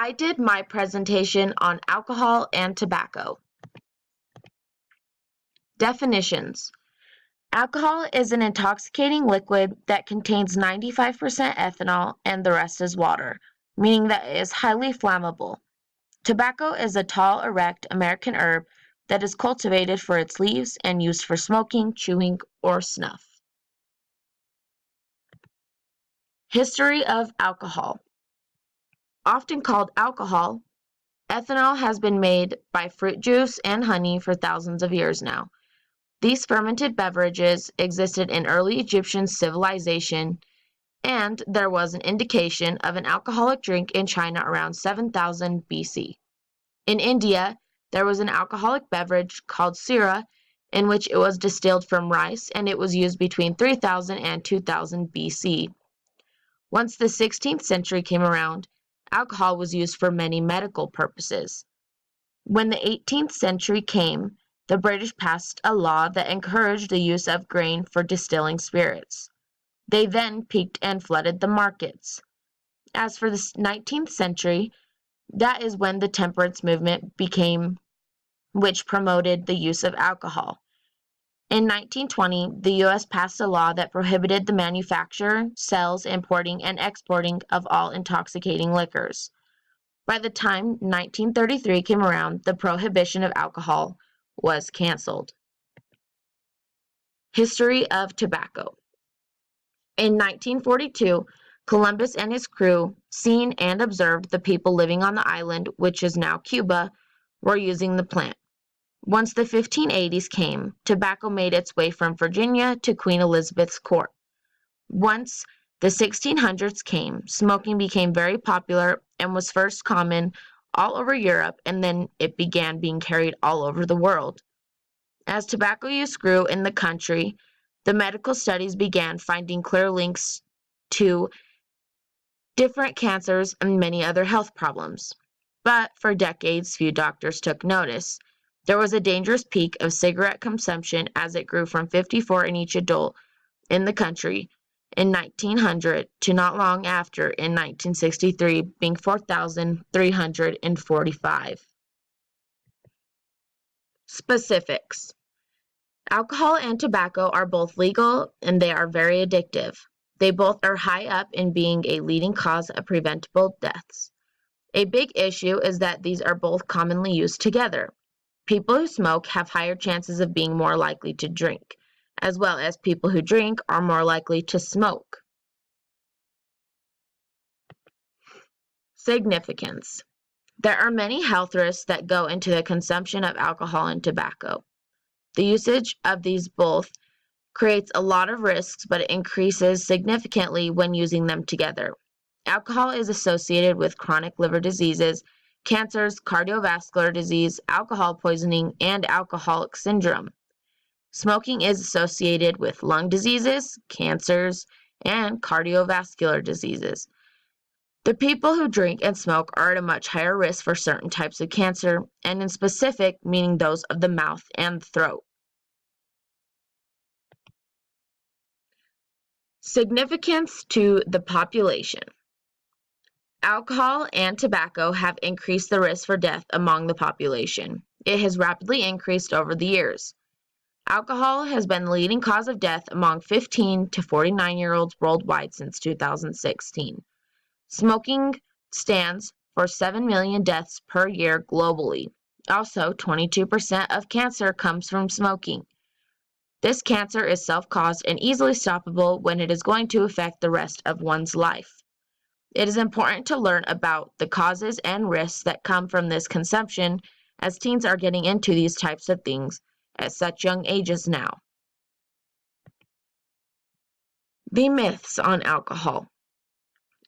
I did my presentation on alcohol and tobacco. Definitions. Alcohol is an intoxicating liquid that contains 95% ethanol and the rest is water, meaning that it is highly flammable. Tobacco is a tall, erect American herb that is cultivated for its leaves and used for smoking, chewing, or snuff. History of alcohol. Often called alcohol, ethanol has been made by fruit juice and honey for thousands of years now. These fermented beverages existed in early Egyptian civilization, and there was an indication of an alcoholic drink in China around 7000 BC. In India, there was an alcoholic beverage called sira, in which it was distilled from rice, and it was used between 3000 and 2000 BC. Once the 16th century came around, alcohol was used for many medical purposes. When the 18th century came, the British passed a law that encouraged the use of grain for distilling spirits. They then peaked and flooded the markets. As for the 19th century, that is when the temperance movement became, which promoted the use of alcohol. In 1920, the U.S. passed a law that prohibited the manufacture, sales, importing, and exporting of all intoxicating liquors. By the time 1933 came around, the prohibition of alcohol was canceled. History of tobacco. In 1942, Columbus and his crew seen and observed the people living on the island, which is now Cuba, were using the plant. Once the 1580s came, tobacco made its way from Virginia to Queen Elizabeth's court. Once the 1600s came, smoking became very popular and was first common all over Europe, and then it began being carried all over the world. As tobacco use grew in the country, the medical studies began finding clear links to different cancers and many other health problems. But for decades, few doctors took notice. There was a dangerous peak of cigarette consumption as it grew from 54 in each adult in the country in 1900 to not long after in 1963 being 4,345. Specifics. Alcohol and tobacco are both legal and they are very addictive. They both are high up in being a leading cause of preventable deaths. A big issue is that these are both commonly used together. People who smoke have higher chances of being more likely to drink, as well as people who drink are more likely to smoke. Significance. There are many health risks that go into the consumption of alcohol and tobacco. The usage of these both creates a lot of risks, but it increases significantly when using them together. Alcohol is associated with chronic liver diseases, cancers, cardiovascular disease, alcohol poisoning, and alcoholic syndrome. Smoking is associated with lung diseases, cancers, and cardiovascular diseases. The people who drink and smoke are at a much higher risk for certain types of cancer, and in specific, meaning those of the mouth and throat. Significance to the population. Alcohol and tobacco have increased the risk for death among the population. It has rapidly increased over the years. Alcohol has been the leading cause of death among 15 to 49-year-olds worldwide since 2016. Smoking stands for 7 million deaths per year globally. Also, 22% of cancer comes from smoking. This cancer is self-caused and easily stoppable when it is going to affect the rest of one's life. It is important to learn about the causes and risks that come from this consumption, as teens are getting into these types of things at such young ages now. The myths on alcohol.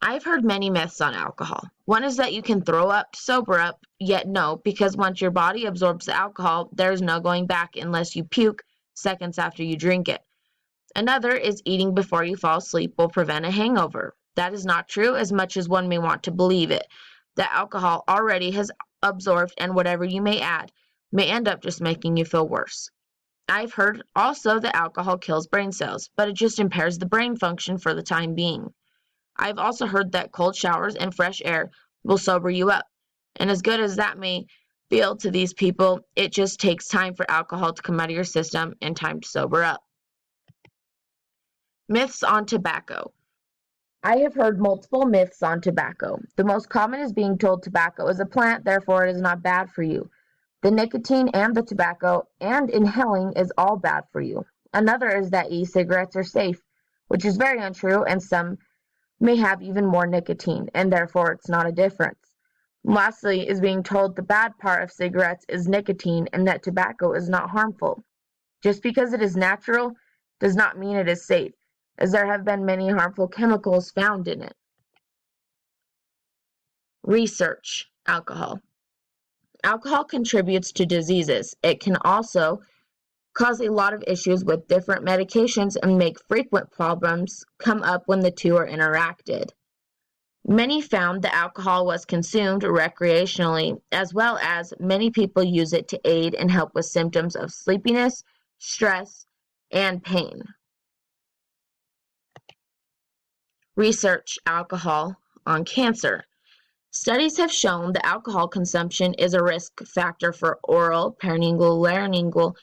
I've heard many myths on alcohol. One is that you can throw up to sober up, yet no, because once your body absorbs the alcohol, there's no going back unless you puke seconds after you drink it. Another is eating before you fall asleep will prevent a hangover. That is not true, as much as one may want to believe it. The alcohol already has absorbed, and whatever you may add may end up just making you feel worse. I've heard also that alcohol kills brain cells, but it just impairs the brain function for the time being. I've also heard that cold showers and fresh air will sober you up. And as good as that may feel to these people, it just takes time for alcohol to come out of your system and time to sober up. Myths on tobacco. I have heard multiple myths on tobacco. The most common is being told tobacco is a plant, therefore it is not bad for you. The nicotine and the tobacco and inhaling is all bad for you. Another is that e-cigarettes are safe, which is very untrue, and some may have even more nicotine, and therefore it's not a difference. Lastly is being told the bad part of cigarettes is nicotine and that tobacco is not harmful. Just because it is natural does not mean it is safe, as there have been many harmful chemicals found in it. Research. Alcohol. Alcohol contributes to diseases. It can also cause a lot of issues with different medications and make frequent problems come up when the two are interacted. Many found that alcohol was consumed recreationally, as well as many people use it to aid and help with symptoms of sleepiness, stress, and pain. Research alcohol on cancer. Studies have shown that alcohol consumption is a risk factor for oral, perineal, laryngeal,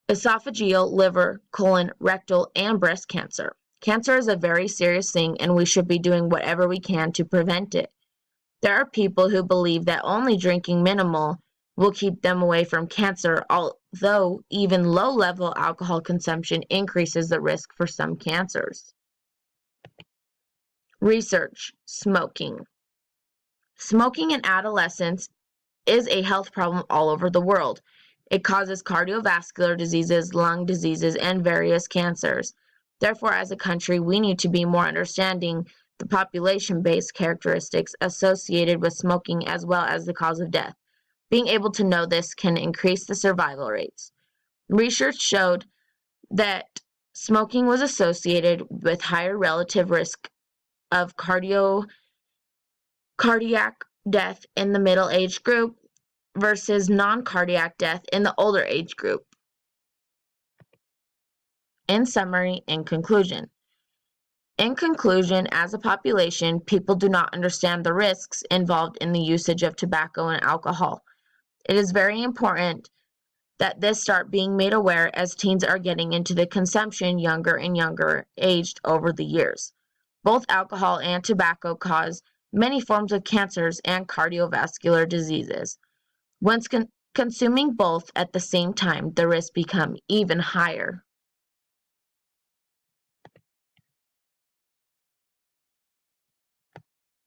esophageal, liver, colon, rectal, and breast cancer. Cancer is a very serious thing, and we should be doing whatever we can to prevent it. There are people who believe that only drinking minimal will keep them away from cancer, although even low-level alcohol consumption increases the risk for some cancers. Research. Smoking. Smoking in adolescents is a health problem all over the world. It causes cardiovascular diseases, lung diseases, and various cancers. Therefore, as a country, we need to be more understanding the population-based characteristics associated with smoking as well as the cause of death. Being able to know this can increase the survival rates. Research showed that smoking was associated with higher relative risk of cardiac death in the middle age group versus non-cardiac death in the older age group. In summary, in conclusion, as a population, people do not understand the risks involved in the usage of tobacco and alcohol. It is very important that this start being made aware as teens are getting into the consumption younger and younger aged over the years. Both alcohol and tobacco cause many forms of cancers and cardiovascular diseases. Once consuming both at the same time, the risks become even higher.